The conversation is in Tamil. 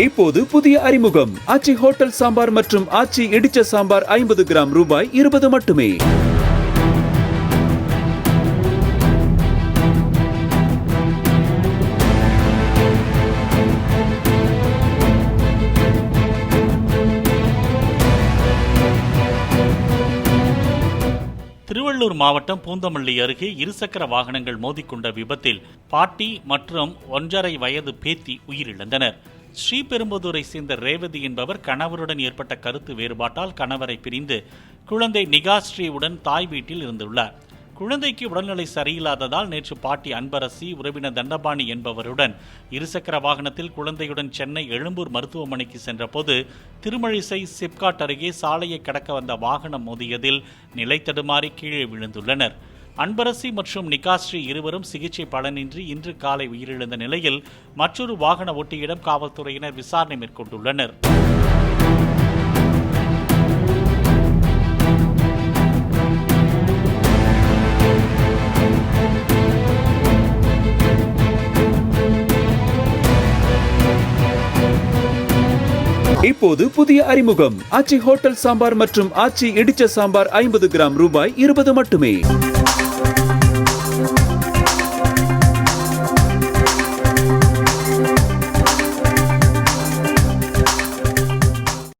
இப்போது புதிய அறிமுகம் ஆச்சி ஹோட்டல் சாம்பார் மற்றும் ஆச்சி இடிச்ச சாம்பார் 50 கிராம் ரூபாய் 20 மட்டுமே. திருவள்ளூர் மாவட்டம் பூந்தமல்லி அருகே இருசக்கர வாகனங்கள் மோதிக்கொண்ட விபத்தில் பாட்டி மற்றும் 1.5 வயது பேத்தி உயிரிழந்தனர். ஸ்ரீபெரும்புதூரை சேர்ந்த ரேவதி என்பவர் கணவருடன் ஏற்பட்ட கருத்து வேறுபாட்டால் கணவரை பிரிந்து குழந்தை நிகாஸ்ரீவுடன் தாய் வீட்டில் இருந்துள்ளார். குழந்தைக்கு உடல்நிலை சரியில்லாததால் நேற்று பாட்டி அன்பரசி, உறவினர் தண்டபாணி என்பவருடன் இருசக்கர வாகனத்தில் குழந்தையுடன் சென்னை எழும்பூர் மருத்துவமனைக்கு சென்றபோது திருமழிசை சிப்காட் அருகே சாலையை கடக்க வந்த வாகனம் மோதியதில் நிலை தடுமாறி கீழே விழுந்துள்ளனர். அன்பரசி மற்றும் நிகாஸ்ரீ இருவரும் சிகிச்சை பலனின்றி இன்று காலை உயிரிழந்த நிலையில் மற்றொரு வாகன ஓட்டியிடம் காவல்துறையினர் விசாரணை மேற்கொண்டுள்ளனர். இப்போது புதிய அறிமுகம் ஆச்சி ஹோட்டல் சாம்பார் மற்றும் ஆச்சி இடிச்ச சாம்பார் 50 கிராம் ரூபாய் 20 மட்டுமே.